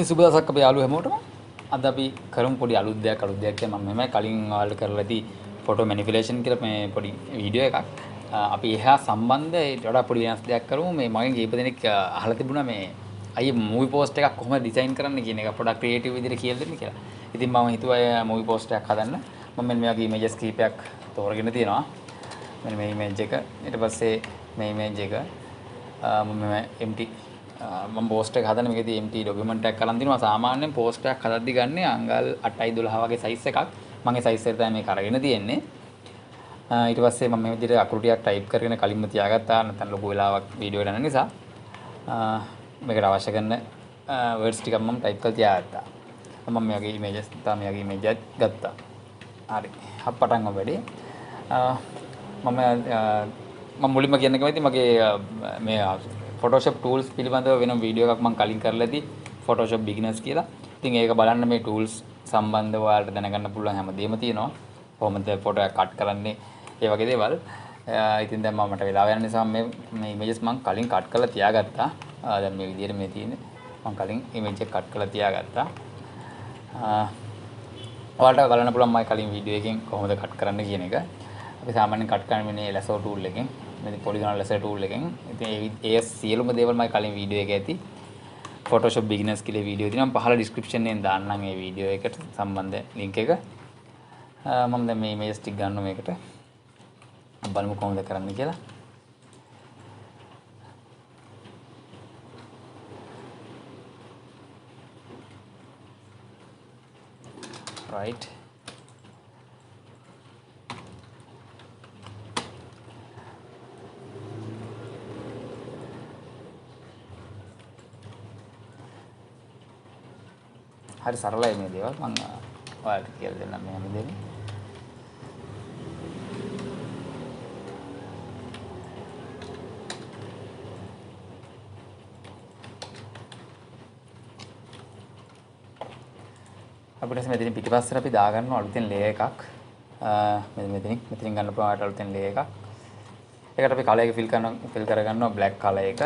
සුබ දවසක් අපේ යාළුවෝ හැමෝටම. අද අපි කරමු පොඩි අලුත් දෙයක් කියන්නේ මම මෙහෙමයි කලින් ඔයාලට කරලා ඇති ෆොටෝ මැනිපියුලේෂන් කියලා මේ පොඩි වීඩියෝ එකක්. අපි එහා සම්බන්ධ ඊට වඩා පොඩි වෙනස් දෙයක් කරමු. මේ මගෙන් කීප දෙනෙක් අහලා තිබුණා මේ අයියේ මූවි පෝස්ට් එකක් කොහොමද ඩිසයින් කරන්න කියන එක පොඩක් ක්‍රියේටිව් විදිහට කියලා දෙන්න කියලා. ඉතින් මම හිතුවා මූවි පෝස්ට් එකක් හදන්න. මම මෙන්න මේ වගේ ඉමේජස් කීපයක් තෝරගෙන තියෙනවා. මෙන්න මේ ඉමේජ් එක. ඊට පස්සේ මේ ඉමේජ් එක මම empty මම පෝස්ට් එක හදන මේකදී empty document එකක් අරන් දිනවා. සාමාන්‍යයෙන් පෝස්ට් එකක් හදද්දි ගන්නේ අංගල් 8යි 12 වගේ සයිස් එකක්. මම ඒ සයිස් එක තමයි මේක අරගෙන තියෙන්නේ. ඊට පස්සේ මම මේ විදිහට අකුරු ටිකක් ටයිප් කරගෙන කලින්ම තියාගත්තා. නැත්නම් ලොකු වෙලාවක් වීඩියෝ එක යන නිසා මේකට අවශ්‍ය කරන words ටිකක් මම ටයිප් කරලා තියාගත්තා. මම මේ වගේ images තමයි මේ වගේ image එකක් ගත්තා. හරි. පටන් ගමු වැඩි. මම මුලින්ම කියන්න කැමති මගේ මේ Photoshop tools පිළිබඳව වෙන වීඩියෝ එකක් මම කලින් කරලා ඇති Photoshop beginners කියලා. ඉතින් ඒක බලන්න මේ tools සම්බන්ධව ඔයාලට දැනගන්න පුළුවන් හැමදේම තියෙනවා. කොහොමද ෆොටෝ එක කට් කරන්නේ ඒ වගේ දේවල්. ඉතින් දැන් මට වෙලාව යන නිසා මේ images මම කලින් කට් කරලා තියාගත්තා. දැන් මේ විදිහට මේ තියෙන්නේ. මම කලින් image එක කට් කරලා තියාගත්තා. ඔයාලට බලන්න පුළුවන් මම කලින් වීඩියෝ එකෙන් කොහොමද කට් කරන්න කියන එක. අපි සාමාන්‍යයෙන් කට් කරන්නේ මේ lasso tool එකෙන්. මේ polygonal lasso tool එකෙන්. ඉතින් ඒ සියලුම දේවල් මම කලින් වීඩියෝ එකේ ඇති Photoshop beginners කියලා වීඩියෝ තියෙනවා. මම පහළ description එකෙන් දාන්නම් මේ වීඩියෝ එකට සම්බන්ධ link එක. මම දැන් මේ images ටික ගන්නවා මේකට. බලමු කොහොමද කරන්නේ කියලා. right. හරි සරලයි මේ දේවල් මම ඔයාලට කියලා දෙන්නම් මේ හැමදේම. අපිට මෙතනින් පිටිපස්සට අපි දාගන්නවා අලුතෙන් ලේයර් එකක්. මෙතනින් ගන්න පුළුවන් අලුතෙන් ලේයර් එකක්. ඒකට අපි කලර් එක ෆිල් කරගන්නවා black color එක.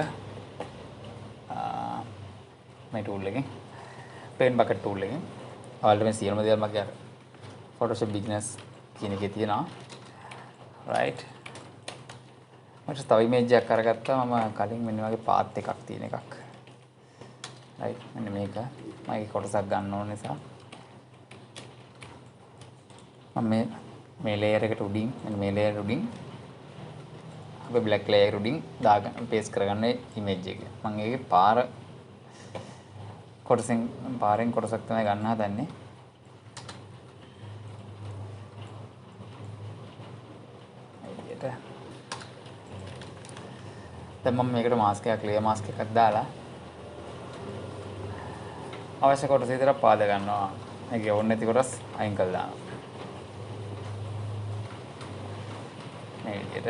මේ tool එකෙන් pen bucket tool එකෙන්. ඔයාලට මේ සියලුම දේවල් මගේ Photoshop beginners කියන එකේ තියෙනවා. right. මට තව image එකක් අරගත්තා. මම කලින් මෙන්න වගේ path එකක් තියෙන එකක්. right. මෙන්න මේක. මම ඒක කොටසක් ගන්න ඕන නිසා මම මේ layer එකට උඩින් මෙන්න මේ layer උඩින් අපි black layer උඩින් දාගෙන paste කරගන්න image එක. මම ඒකේ පාරෙන් කොටසක් තමයි ගන්න හදන්නේ. එළියට. දැන් මම මේකට මාස්ක් එකක් layer mask එකක් දාලා අවශ්‍ය කොටස විතර පාද ගන්නවා. මේකේ ඕන නැති කොටස් අයින් කරලා දානවා. මේ විදිහට.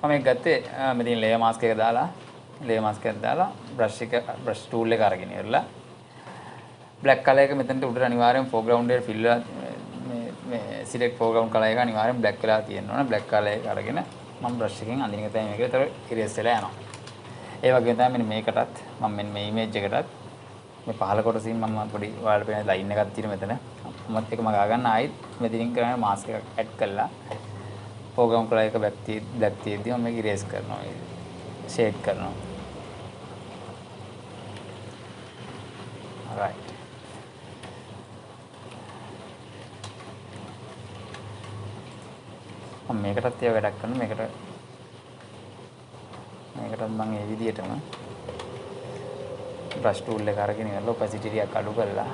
මම මේක ගත්තේ මෙතන layer mask එක දාලා brush tool එක අරගෙන ඉවරලා black color එක මෙතනට උඩට අනිවාර්යෙන් foreground එකට fill මේ select foreground color එක අනිවාර්යෙන් black වෙලා තියෙන්න ඕන. black color එක අරගෙන මම brush එකෙන් අඳින එක තමයි මේකට erase වෙලා යනවා. ඒ වගේම තමයි මෙන්න මේකටත් මම මෙන්න මේ image එකටත් මේ පහළ කොටසින් මම පොඩි ඔයාලට පේන line එකක් තියෙන මෙතන. මමත් එක මගා ගන්න ආයෙත් මෙතනින් කරන්නේ mask එකක් add කරලා foreground color එක black තියෙද්දි මම මේක erase කරනවා. shade කරනවා. right. මම මේකටත් ඒ වැඩක් කරනවා. මේකටත් මම මේ විදිහටම brush tool එක අරගෙන ඉවරලා opacity ටිකක් අඩු කරලා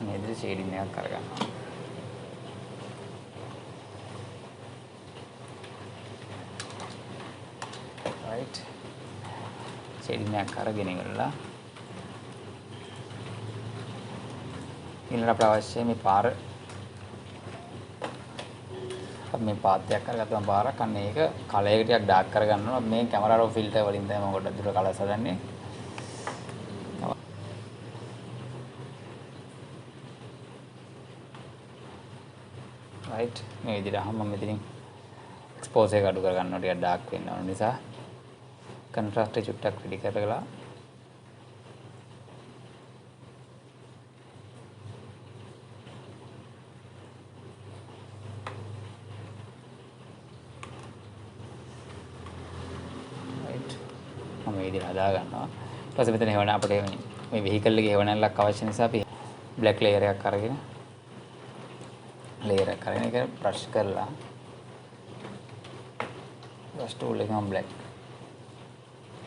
මේ විදිහට shading එකක් කරගන්නවා. right. shading එකක් අරගෙන ඉවරලා ඊළඟට අපට අවශ්‍ය මේ පාර මේ පාත්යක් කරගත්තම පාරක් අන්න ඒක කලර් එක ටිකක් ඩාර්ක් කරගන්නවා. මේ කැමරා රෝ ෆිල්ටර් වලින් තමයි මම ගොඩක් දුර කලර්ස් හදන්නේ. right මේ විදිහට මම මෙතනින් එක්ස්පෝස් එක අඩු කරගන්නවා ටිකක් ඩාර්ක් වෙන්න ඕන නිසා කන්ට්‍රාස්ට් එක චුට්ටක් වැඩි කරලා මම මේ විදිහට හදා ගන්නවා. ඊට පස්සේ මෙතන හේවන අපිට මේ vehicle එකේ හේවනල්ලක් අවශ්‍ය නිසා අපි black layer එකක් අරගෙන layer එකක් අරගෙන ඒක brush කරලා brush tool එකම black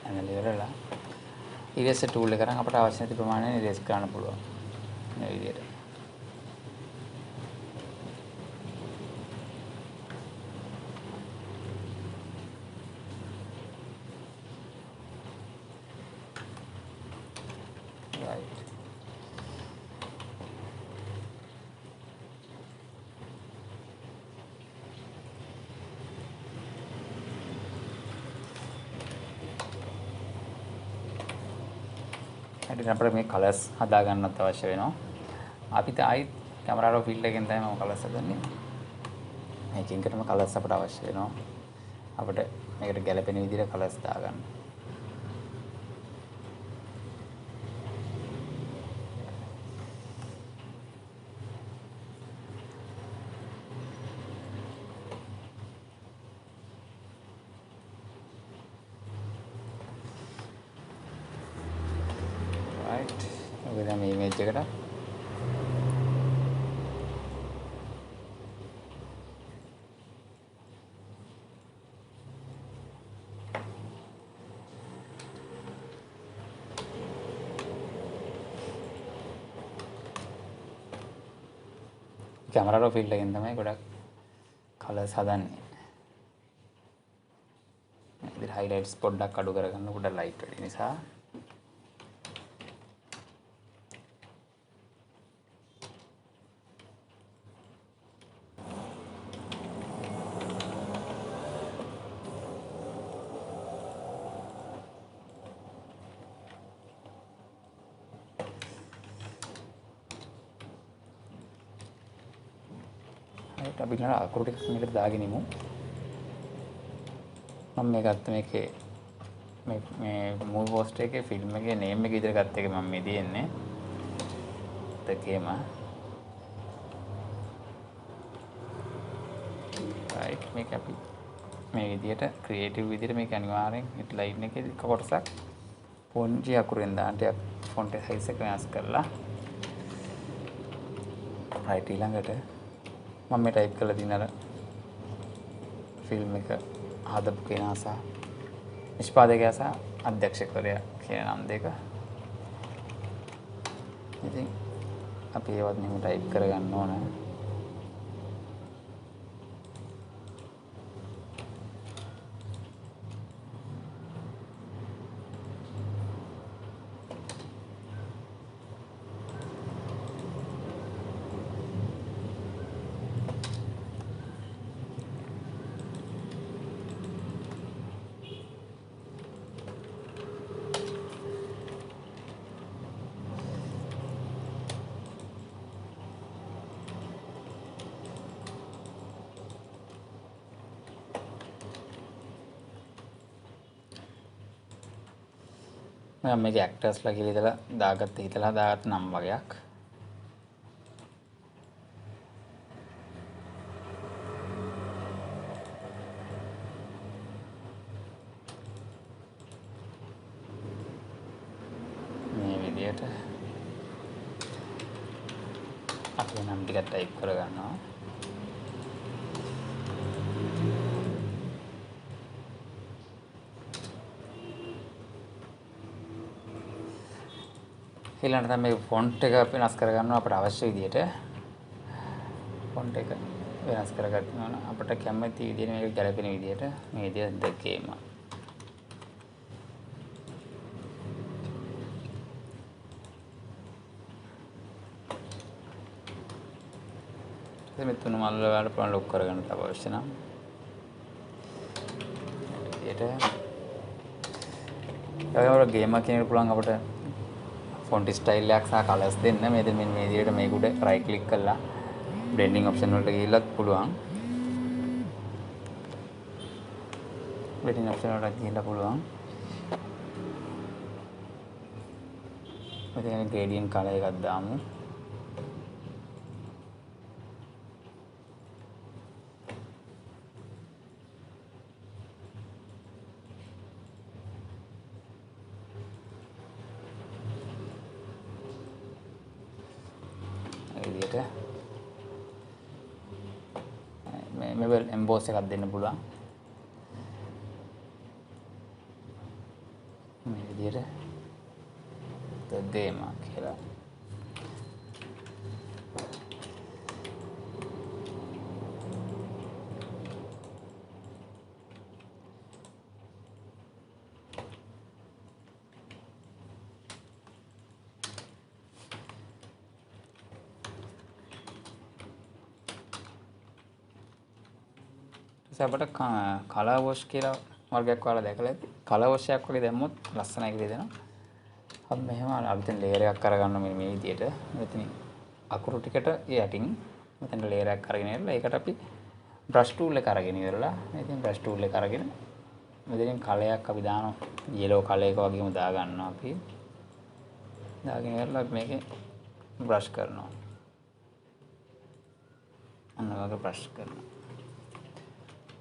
and ඉවරලා erase tool එක කරන් අපිට අවශ්‍ය නැති ප්‍රමාණය erase කරන්න පුළුවන්. මේ විදිහට. ඉතින් අපිට මේ කලර්ස් හදා ගන්නත් අවශ්‍ය වෙනවා. අපිට ආයිත් කැමරා රෝ ෆිල්ඩ් එකෙන් තමයි මම කලර්ස් හදන්නේ. මේකෙන්කටම කලර්ස් අපිට අවශ්‍ය වෙනවා. අපිට මේකට ගැළපෙන විදිහට කලර්ස් දාගන්න. ඔබ දැන් මේ ඉමේජ් එකට කැමරා රෝ ෆිල්ඩ් එකෙන් තමයි ගොඩක් කලර්ස් හදන්නේ. ඉතින් highlights පොඩ්ඩක් අඩු කරගන්න පොඩ්ඩක් ලයිට් වැඩි නිසා අපි නේද අකුරු ටික මේකට දාගෙන ඉමු. මම මේ ගත්ත මේකේ මේ මූවි පෝස්ටර් එකේ ෆිල්ම් එකේ නේම් එක විදිහට ගත්ත එක මම මේ දෙන්නේ. දෙකේම right මේක අපි මේ විදිහට ක්‍රියේටිව් විදිහට මේක අනිවාර්යෙන් හිට ලයින් එකේ කොටසක් පොන්ජි අකුරෙන් දාන්න ටිකක් ෆොන්ට් සයිස් එක වෙනස් කරලා right ඊළඟට මම මේ ටයිප් කරලා තියෙන අර ෆිල්ම් එක හදපු කෙනා සහ නිෂ්පාදකයා සහ අධ්‍යක්ෂකවරයා කියන නම් දෙක. ඉතින් අපි ඒවත් මෙහෙම ටයිප් කරගන්න ඕන. මම මේක ඇක්ටර්ස්ලා කියලා ඉතලා හිතලා දාගත්ත නම් වගේක්. මේ විදිහට අපි නම් ටිකක් ටයිප් කරගන්නවා. ඊළඟට තමයි ෆොන්ට් එක වෙනස් කරගන්නවා අපට අවශ්‍ය විදිහට. ෆොන්ට් එක වෙනස් කරගන්න අපිට කැමති විදිහට මේක ගැලපෙන විදිහට මේ විදිහ දෙකේම. මේ තුන මල්ල වල පුළුවන් ලොක් කරගන්න තව අවශ්‍ය නම්. ඊට ඔයවර ගේම් එකක් කෙනෙකුට පුළුවන් අපිට ෆොන්ට් ස්ටයිල් එකක් සහ කලර්ස් දෙන්න. මේ විදිහට මේ උඩ රයිට් ක්ලික් කරලා blending option වලට ගිහිල්ලත් පුළුවන්. blending option වලට ගිහිල්ලා පුළුවන්. මෙතන gradient color එකක් දාමු. මේවල් emboss එකක් දෙන්න පුළුවන්. මේ විදිහට දෙම කියලා. අපිට කලර් වොෂ් කියලා වර්ගයක් වල දැකලා ඇති. කලර් වොෂ් එකක් වගේ දැම්මොත් ලස්සනයි කියලා දෙනවා. අපි මෙහෙම අපිට ලේයර් එකක් අරගන්න මේ විදිහට. මෙතන අකුරු ටිකට යටින් මෙතන ලේයර් එකක් අරගෙන ඉරලා ඒකට අපි බ්‍රෂ් ටූල් එක අරගෙන ඉවරලා ඉතින් බ්‍රෂ් ටූල් එක අරගෙන මෙතනින් කලයක් අපි දානවා. yellow කලර් එක වගේම දා ගන්නවා අපි. දාගෙන ඉවරලා මේකේ බ්‍රෂ් කරනවා. අන්න වගේ බ්‍රෂ් කරනවා.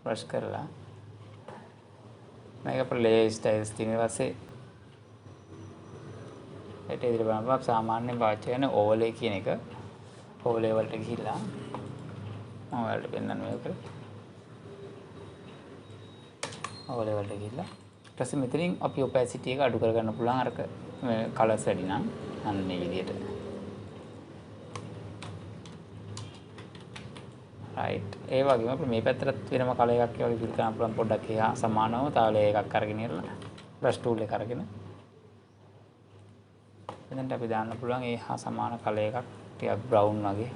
brush කරලා මේක අපේ layer styles තියෙන ඊපස්සේ ඒට ඉදිරිය බලන්න අපි සාමාන්‍යයෙන් පාවිච්චි කරන overlay කියන එක overlay වලට ගිහිල්ලා මම ඔයාලට පෙන්නන්න මේක overlay වලට ගිහිල්ලා ඊට පස්සේ මෙතනින් අපි opacity එක අඩු කරගන්න පුළුවන් අරක මේ colors වැඩි නම් අන්න මේ විදිහට right ඒ වගේම අපිට මේ පැත්තට වෙනම කලර් එකක් වගේ ෆිල් කරන්න පුළුවන් පොඩ්ඩක් එහා සමානව තව ලේයර් එකක් අරගෙන ඉරලා බ්‍රෂ් ටූල් එක අරගෙන එතනට අපි දාන්න පුළුවන් ඒ හා සමාන කලර් එකක් ටිකක් බ්‍රවුන් වගේ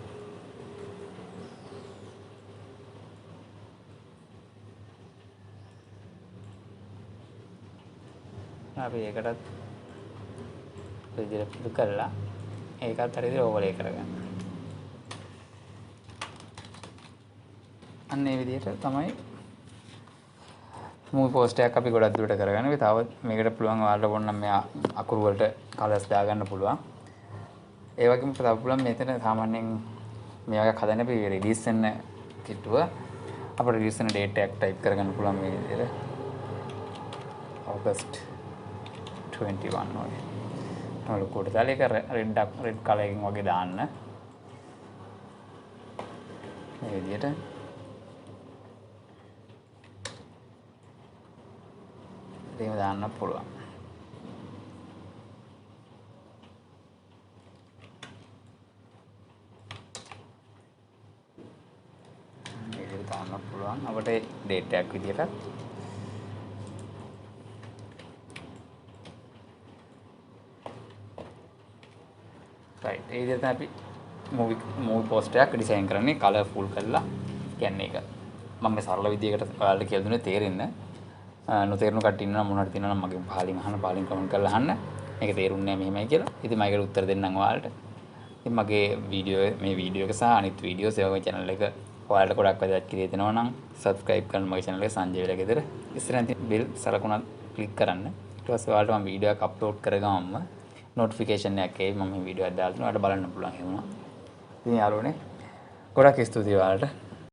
අපි ඒකටත් විදිහට ෆිල් කරලා ඒකත් හරියට ඕවර්ලේ කරගන්න. අන්න ඒ විදිහට තමයි මූවි පෝස්ට් එකක් අපි ගොඩක් දුරට කරගන්න. ඒ තව මේකට පුළුවන් ඔයාලට ඕන නම් මේ අකුරු වලට කලර්ස් දාගන්න පුළුවන්. ඒ වගේම තව පුළුවන් මෙතන සාමාන්‍යයෙන් මේ වගේ හදන්න අපි රිලීස් වෙන කිට්ටුව අපිට රිලීස් වෙන ඩේට් එකක් ටයිප් කරගන්න පුළුවන් මේ විදිහට. August 21 වගේ. ඔයාලා කොට දාලා ඒක රෙඩ් කලර් එකකින් වගේ දාන්න. මේ විදිහට එහෙම දාන්න පුළුවන්. මේක දාන්න පුළුවන්. අපිට ඩේට් එකක් විදියට. right. ඒ විදිහට අපි මූවි පෝස්ට් එකක් ඩිසයින් කරන්නේ කලර්ෆුල් කරලා. කියන්නේ ඒක මම මේ සරල විදියකට ඔයාලට කියලා දුන්නේ තේරෙන්න. නොතේරුණු කට්ටිය ඉන්නවා මොනවද තියෙනවා නම් මගෙන් පහලින් අහන්න පහලින් කමෙන්ට් කරලා අහන්න. මේක තේරුන්නේ නැහැ මෙහෙමයි කියලා. ඉතින් මම ඒකට උත්තර දෙන්නම් ඔයාලට. ඉතින් මගේ මේ වීඩියෝ එක සහ අනිත් වීඩියෝස් ඒ වගේ channel එක ඔයාලට ගොඩක් වැදගත් කියලා හිතෙනවා නම් subscribe කරන්න මගේ channel එක සංජය වෙලගෙදර. ඉස්සරහින් තියෙන bell සලකුණ click කරන්න. ඊට පස්සේ ඔයාලට මම වීඩියෝ එකක් upload කරගමම notification එකක් එයි මම මේ වීඩියෝ එක දාලා ඔයාලට බලන්න පුළුවන් එහෙම. ඉතින් යාළුවනේ ගොඩක් ස්තුතියි ඔයාලට.